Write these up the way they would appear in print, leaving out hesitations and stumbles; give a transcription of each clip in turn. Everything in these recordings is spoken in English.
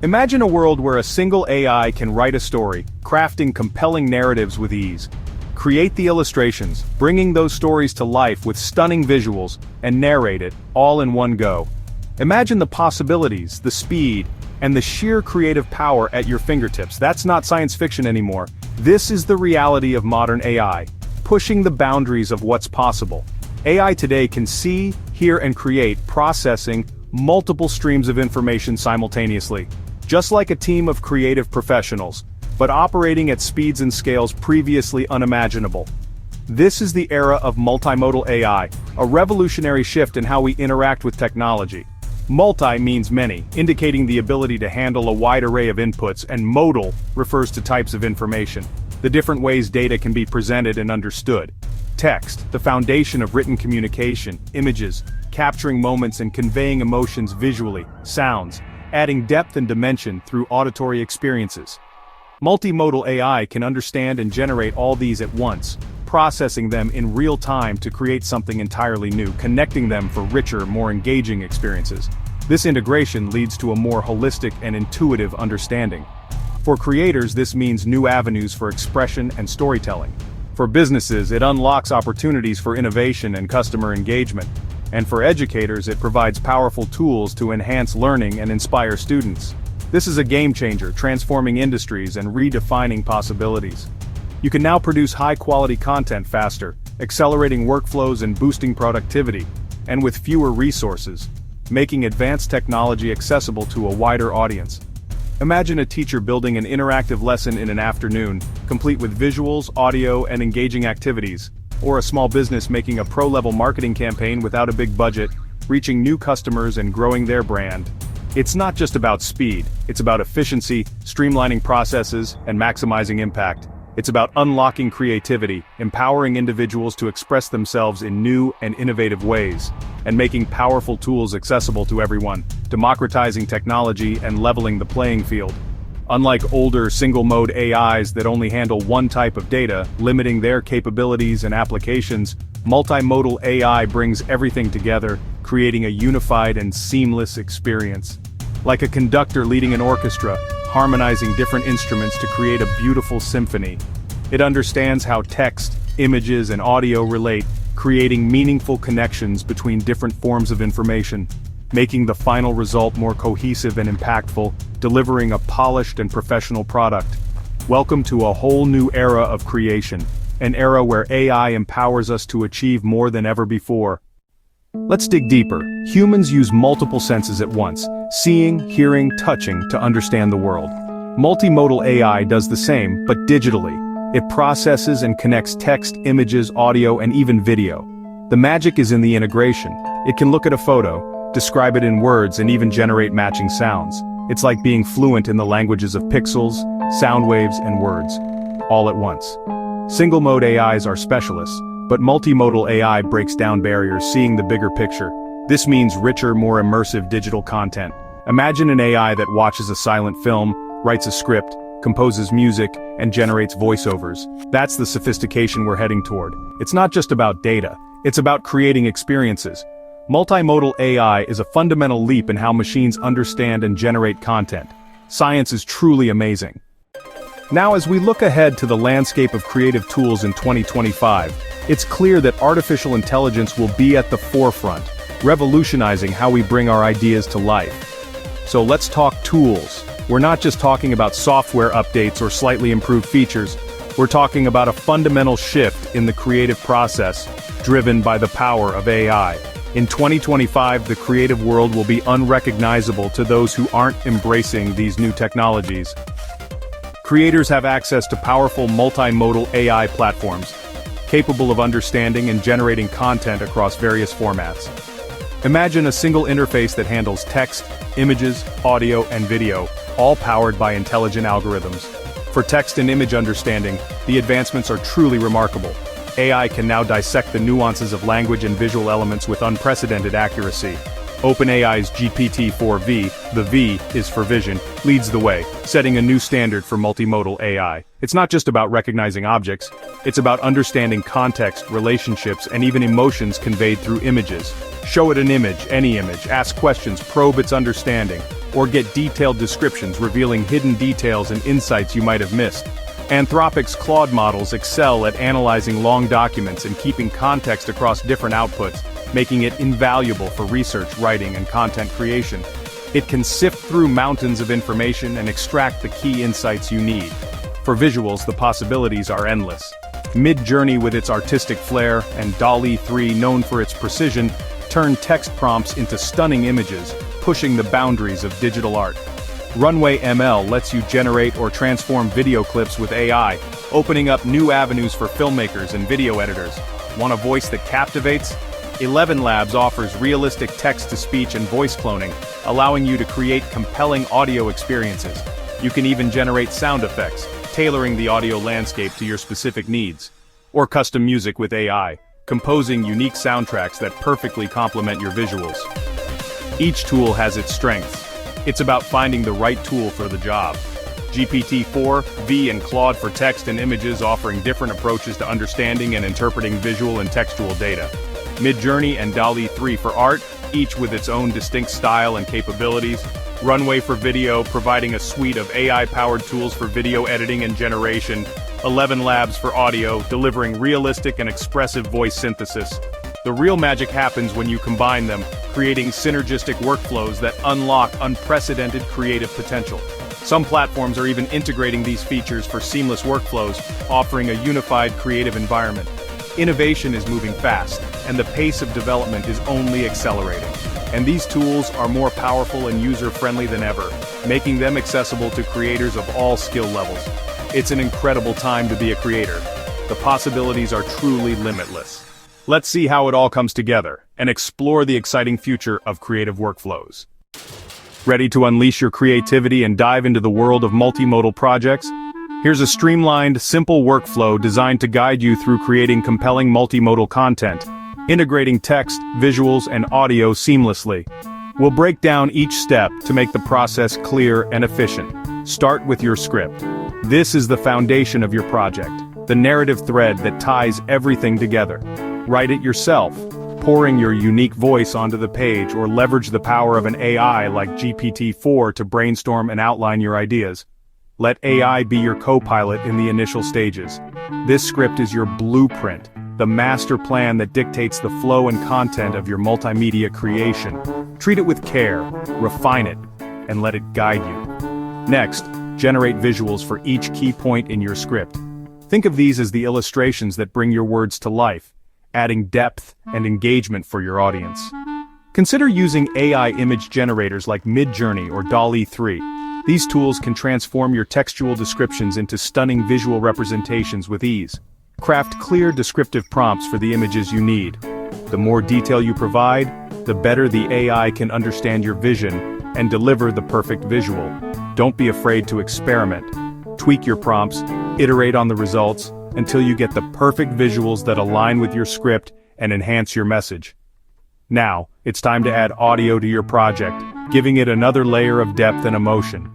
Imagine a world where a single AI can write a story, crafting compelling narratives with ease. Create the illustrations, bringing those stories to life with stunning visuals, and narrate it, all in one go. Imagine the possibilities, the speed, and the sheer creative power at your fingertips. That's not science fiction anymore. This is the reality of modern AI, pushing the boundaries of what's possible. AI today can see, hear, and create, processing multiple streams of information simultaneously. Just like a team of creative professionals, but operating at speeds and scales previously unimaginable. This is the era of multimodal AI, a revolutionary shift in how we interact with technology. Multi means many, indicating the ability to handle a wide array of inputs, and modal refers to types of information, the different ways data can be presented and understood. Text, the foundation of written communication, images, capturing moments and conveying emotions visually, sounds, adding depth and dimension through auditory experiences. Multimodal AI can understand and generate all these at once, processing them in real time to create something entirely new, connecting them for richer, more engaging experiences. This integration leads to a more holistic and intuitive understanding. For creators, this means new avenues for expression and storytelling. For businesses, it unlocks opportunities for innovation and customer engagement. And for educators, it provides powerful tools to enhance learning and inspire students. This is a game changer, transforming industries and redefining possibilities. You can now produce high-quality content faster, accelerating workflows and boosting productivity, and with fewer resources, making advanced technology accessible to a wider audience. Imagine a teacher building an interactive lesson in an afternoon, complete with visuals, audio, and engaging activities. Or a small business making a pro-level marketing campaign without a big budget, reaching new customers and growing their brand. It's not just about speed, it's about efficiency, streamlining processes, and maximizing impact. It's about unlocking creativity, empowering individuals to express themselves in new and innovative ways, and making powerful tools accessible to everyone, democratizing technology and leveling the playing field. Unlike older single-mode AIs that only handle one type of data, limiting their capabilities and applications, multimodal AI brings everything together, creating a unified and seamless experience. Like a conductor leading an orchestra, harmonizing different instruments to create a beautiful symphony. It understands how text, images, and audio relate, creating meaningful connections between different forms of information, making the final result more cohesive and impactful, delivering a polished and professional product. Welcome to a whole new era of creation, an era where AI empowers us to achieve more than ever before. Let's dig deeper. Humans use multiple senses at once, seeing, hearing, touching, to understand the world. Multimodal AI does the same, but digitally. It processes and connects text, images, audio, and even video. The magic is in the integration. It can look at a photo, describe it in words, and even generate matching sounds. It's like being fluent in the languages of pixels, sound waves, and words, all at once. Single-mode AIs are specialists, but multimodal AI breaks down barriers, seeing the bigger picture. This means richer, more immersive digital content. Imagine an AI that watches a silent film, writes a script, composes music, and generates voiceovers. That's the sophistication we're heading toward. It's not just about data, it's about creating experiences. Multimodal AI is a fundamental leap in how machines understand and generate content. Science is truly amazing. Now, as we look ahead to the landscape of creative tools in 2025, it's clear that artificial intelligence will be at the forefront, revolutionizing how we bring our ideas to life. So let's talk tools. We're not just talking about software updates or slightly improved features. We're talking about a fundamental shift in the creative process, driven by the power of AI. In 2025, the creative world will be unrecognizable to those who aren't embracing these new technologies. Creators have access to powerful multimodal AI platforms, capable of understanding and generating content across various formats. Imagine a single interface that handles text, images, audio, and video, all powered by intelligent algorithms. For text and image understanding, the advancements are truly remarkable. AI can now dissect the nuances of language and visual elements with unprecedented accuracy. OpenAI's GPT-4V, the V is for vision, leads the way, setting a new standard for multimodal AI. It's not just about recognizing objects, it's about understanding context, relationships, and even emotions conveyed through images, Show it an image, any image, ask questions, probe its understanding, or get detailed descriptions revealing hidden details and insights you might have missed. Anthropic's Claude models excel at analyzing long documents and keeping context across different outputs, making it invaluable for research, writing, and content creation. It can sift through mountains of information and extract the key insights you need. For visuals, the possibilities are endless. Midjourney, with its artistic flair, and DALL-E 3, known for its precision, turn text prompts into stunning images, pushing the boundaries of digital art. Runway ML lets you generate or transform video clips with AI, opening up new avenues for filmmakers and video editors. Want a voice that captivates? 11 Labs offers realistic text-to-speech and voice cloning, allowing you to create compelling audio experiences. You can even generate sound effects, tailoring the audio landscape to your specific needs. Or custom music with AI, composing unique soundtracks that perfectly complement your visuals. Each tool has its strengths. It's about finding the right tool for the job. GPT-4, V, and Claude for text and images, offering different approaches to understanding and interpreting visual and textual data. Midjourney and DALL-E 3 for art, each with its own distinct style and capabilities. Runway for video, providing a suite of AI-powered tools for video editing and generation. 11 Labs for audio, delivering realistic and expressive voice synthesis. The real magic happens when you combine them, creating synergistic workflows that unlock unprecedented creative potential. Some platforms are even integrating these features for seamless workflows, offering a unified creative environment. Innovation is moving fast, and the pace of development is only accelerating. And these tools are more powerful and user-friendly than ever, making them accessible to creators of all skill levels. It's an incredible time to be a creator. The possibilities are truly limitless. Let's see how it all comes together, and explore the exciting future of creative workflows. Ready to unleash your creativity and dive into the world of multimodal projects? Here's a streamlined, simple workflow designed to guide you through creating compelling multimodal content, integrating text, visuals, and audio seamlessly. We'll break down each step to make the process clear and efficient. Start with your script. This is the foundation of your project, the narrative thread that ties everything together. Write it yourself, pouring your unique voice onto the page, or leverage the power of an AI like GPT-4 to brainstorm and outline your ideas. Let AI be your co-pilot in the initial stages. This script is your blueprint, the master plan that dictates the flow and content of your multimedia creation. Treat it with care, refine it, and let it guide you. Next, generate visuals for each key point in your script. Think of these as the illustrations that bring your words to life, adding depth and engagement for your audience. Consider using AI image generators like Midjourney or DALL-E 3. These tools can transform your textual descriptions into stunning visual representations with ease. Craft clear, descriptive prompts for the images you need. The more detail you provide, the better the AI can understand your vision and deliver the perfect visual. Don't be afraid to experiment. Tweak your prompts, iterate on the results, until you get the perfect visuals that align with your script and enhance your message. Now, it's time to add audio to your project, giving it another layer of depth and emotion.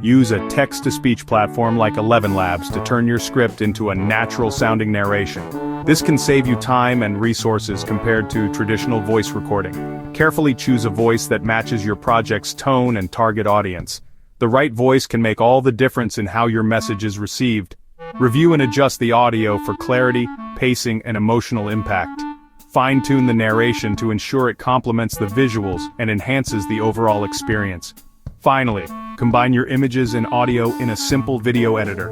Use a text-to-speech platform like 11 Labs to turn your script into a natural-sounding narration. This can save you time and resources compared to traditional voice recording. Carefully choose a voice that matches your project's tone and target audience. The right voice can make all the difference in how your message is received. Review and adjust the audio for clarity, pacing, and emotional impact. Fine-tune the narration to ensure it complements the visuals and enhances the overall experience. Finally, combine your images and audio in a simple video editor.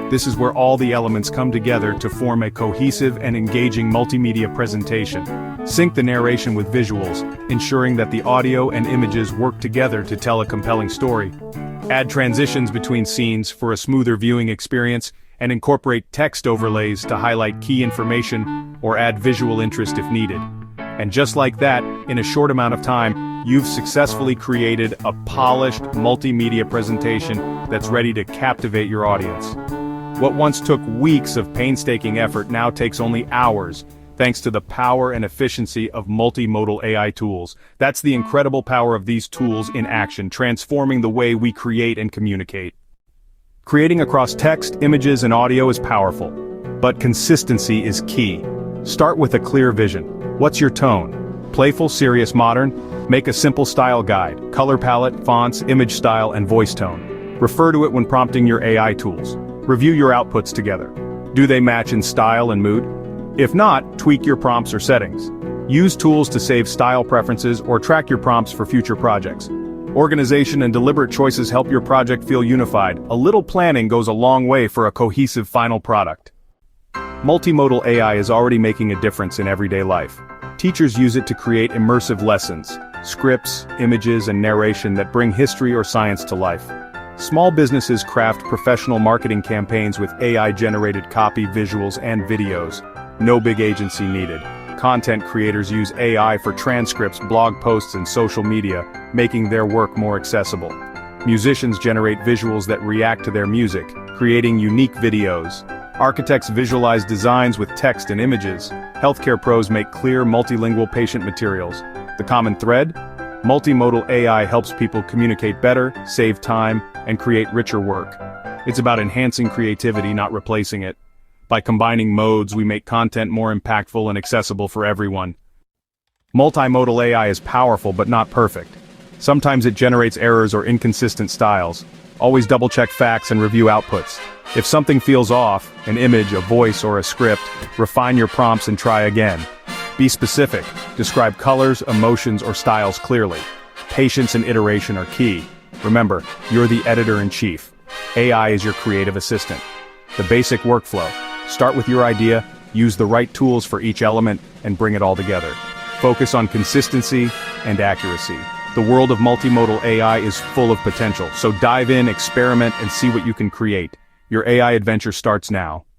This is where all the elements come together to form a cohesive and engaging multimedia presentation. Sync the narration with visuals, ensuring that the audio and images work together to tell a compelling story. Add transitions between scenes for a smoother viewing experience, and incorporate text overlays to highlight key information or add visual interest if needed. And just like that, in a short amount of time, you've successfully created a polished multimedia presentation that's ready to captivate your audience. What once took weeks of painstaking effort now takes only hours, thanks to the power and efficiency of multimodal AI tools. That's the incredible power of these tools in action, transforming the way we create and communicate. Creating across text, images, and audio is powerful, but consistency is key. Start with a clear vision. What's your tone? Playful, serious, modern? Make a simple style guide, color palette, fonts, image style, and voice tone. Refer to it when prompting your AI tools. Review your outputs together. Do they match in style and mood? If not, tweak your prompts or settings. Use tools to save style preferences or track your prompts for future projects. Organization and deliberate choices help your project feel unified. A little planning goes a long way for a cohesive final product. Multimodal AI is already making a difference in everyday life. Teachers use it to create immersive lessons, scripts, images, and narration that bring history or science to life. Small businesses craft professional marketing campaigns with AI-generated copy, visuals, and videos. No big agency needed. Content creators use AI for transcripts, blog posts, and social media, making their work more accessible. Musicians generate visuals that react to their music, creating unique videos. Architects visualize designs with text and images. Healthcare pros make clear, multilingual patient materials. The common thread? Multimodal AI helps people communicate better, save time, and create richer work. It's about enhancing creativity, not replacing it. By combining modes, we make content more impactful and accessible for everyone. Multimodal AI is powerful but not perfect. Sometimes it generates errors or inconsistent styles. Always double-check facts and review outputs. If something feels off, an image, a voice, or a script, refine your prompts and try again. Be specific. Describe colors, emotions, or styles clearly. Patience and iteration are key. Remember, you're the editor-in-chief. AI is your creative assistant. The basic workflow. Start with your idea, use the right tools for each element, and bring it all together. Focus on consistency and accuracy. The world of multimodal AI is full of potential, so dive in, experiment, and see what you can create. Your AI adventure starts now.